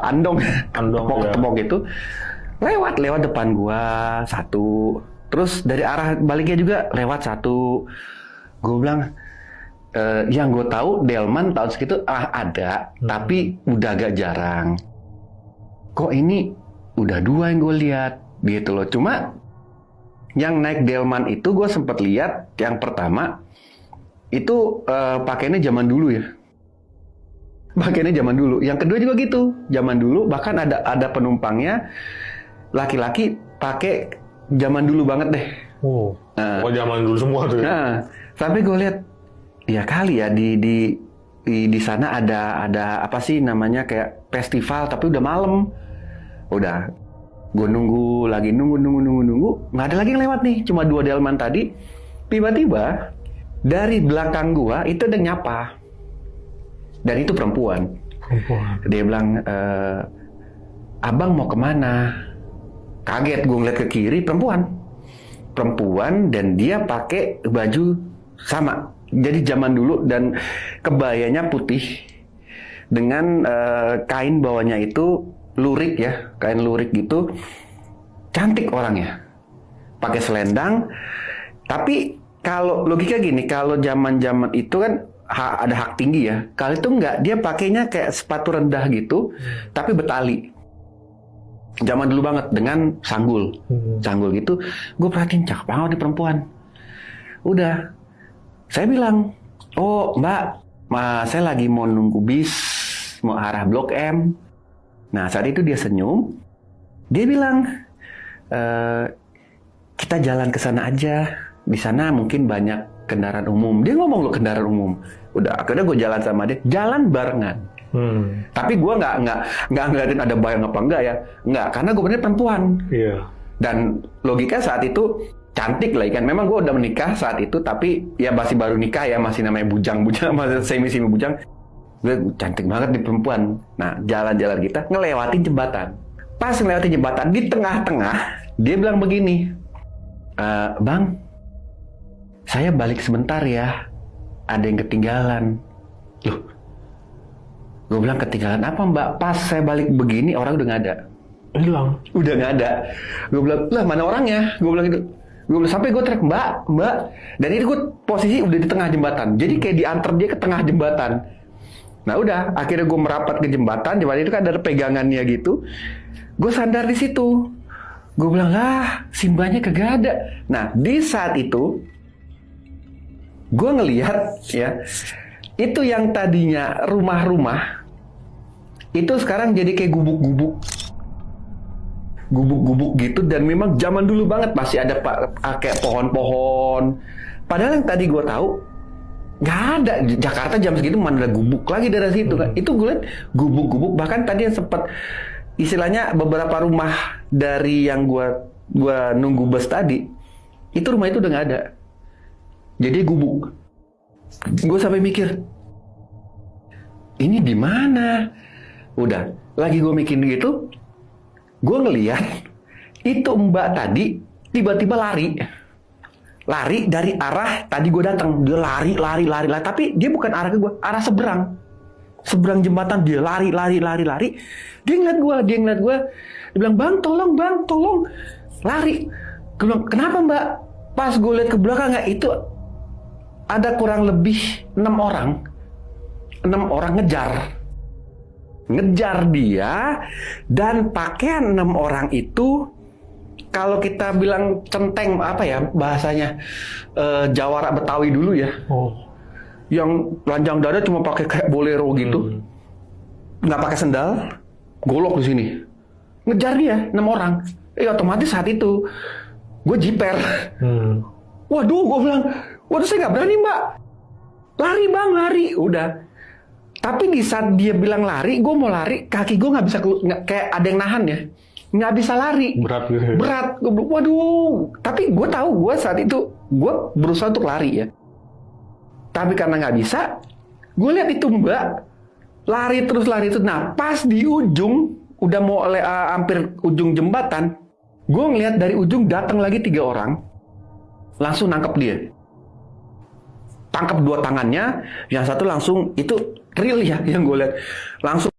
andong, Andong, tepok-tepok gitu, lewat depan gua satu, terus dari arah baliknya juga lewat satu. Gue bilang, yang gue tahu delman tahun segitu ada, tapi udah agak jarang. Kok ini udah 2 yang gue lihat gitu loh. Cuma yang naik delman itu gue sempat lihat yang pertama itu pakainya zaman dulu ya. Pakainya zaman dulu. Yang kedua juga gitu, zaman dulu. Bahkan ada penumpangnya laki-laki pakai zaman dulu banget deh. Oh, zaman dulu semua tuh. Nah, sampai gue lihat ya kali ya di sana ada apa sih namanya kayak festival tapi udah malam. Udah gue nunggu nggak ada lagi yang lewat nih, cuma 2 delman tadi. Tiba-tiba dari belakang gua itu ada nyapa, dan itu perempuan. Dia bilang, abang mau kemana? Kaget gue ngeliat ke kiri, perempuan dan dia pakai baju sama, jadi zaman dulu, dan kebayanya putih dengan kain bawahnya itu lurik ya, kain lurik gitu. Cantik orangnya, pakai selendang. Tapi kalau logika gini, kalau zaman itu kan ada hak tinggi ya. Kalau itu enggak, dia pakainya kayak sepatu rendah gitu, tapi betali. Zaman dulu banget, dengan sanggul gitu. Gue perhatiin, cakep banget nih perempuan. Udah, saya bilang, oh mbak, saya lagi mau nunggu bis, mau arah Blok M. Nah saat itu dia senyum, dia bilang, kita jalan ke sana aja, di sana mungkin banyak kendaraan umum. Dia ngomong lo kendaraan umum. Udah, akhirnya gue jalan sama dia, jalan barengan. Tapi gue nggak ngeliatin ada bayang apa enggak ya, nggak, karena gue bener perempuan. Iya. Dan logika saat itu cantik lah kan. Memang gue udah menikah saat itu, tapi ya masih baru nikah ya, masih namanya bujang, masih semi bujang. Gue cantik banget nih perempuan. Nah jalan-jalan kita ngelewatin jembatan. Pas ngelewatin jembatan di tengah-tengah, dia bilang begini, bang, saya balik sebentar ya, ada yang ketinggalan. Loh, gue bilang ketinggalan apa mbak? Pas saya balik begini orang udah nggak ada. Hilang. Udah nggak ada. Gue bilang, lah mana orangnya? Gue bilang gitu. Gue bilang, sampai gue teriak, mbak. Dan itu gue posisi udah di tengah jembatan. Jadi kayak diantar dia ke tengah jembatan. Nah udah, akhirnya gue merapat ke jembatan itu kan ada pegangannya gitu. Gue sandar di situ. Gue bilang, lah si mbaknya kagak ada. Nah di saat itu gue ngelihat ya, itu yang tadinya rumah-rumah itu sekarang jadi kayak gubuk-gubuk gitu. Dan memang zaman dulu banget masih ada kayak pohon-pohon. Padahal yang tadi gue tahu nggak ada. Jakarta jam segitu mana ada gubuk lagi dari situ kan. Itu gue lihat gubuk-gubuk. Bahkan tadi yang sempat istilahnya beberapa rumah dari yang gue nunggu bus tadi, itu rumah itu udah nggak ada. Jadi gubuk. Gue sampai mikir, ini di mana? Udah, lagi gue mikir gitu, gue ngeliat itu mbak tadi tiba-tiba lari dari arah tadi gue datang. Dia lari, tapi dia bukan arah ke gue, arah seberang jembatan. Dia lari. Dia ngeliat gue, dia bilang, bang tolong, lari. Gue bilang, kenapa mbak? Pas gue lihat ke belakangnya itu ada kurang lebih 6 orang ngejar dia. Dan pakaian 6 orang itu, kalau kita bilang centeng apa ya bahasanya, Jawara Betawi dulu ya. Yang telanjang dada cuma pakai kayak bolero gitu, nggak pakai sendal, golok di sini, ngejar dia 6 orang. Otomatis saat itu gue jiper. Waduh, gue bilang, waduh saya nggak berani mbak, lari bang, lari. Udah. Tapi di saat dia bilang lari, gue mau lari, kaki gue nggak bisa kayak ada yang nahan ya. Nggak bisa lari, berat. Gue bilang, waduh. Tapi gue tahu, gue saat itu gue berusaha untuk lari ya. Tapi karena nggak bisa, gue lihat itu mbak lari terus. Nah pas di ujung, udah mau hampir ujung jembatan, gue ngeliat dari ujung datang lagi 3 orang, langsung nangkep dia, tangkap 2 tangannya, yang satu langsung itu real ya, yang gue lihat langsung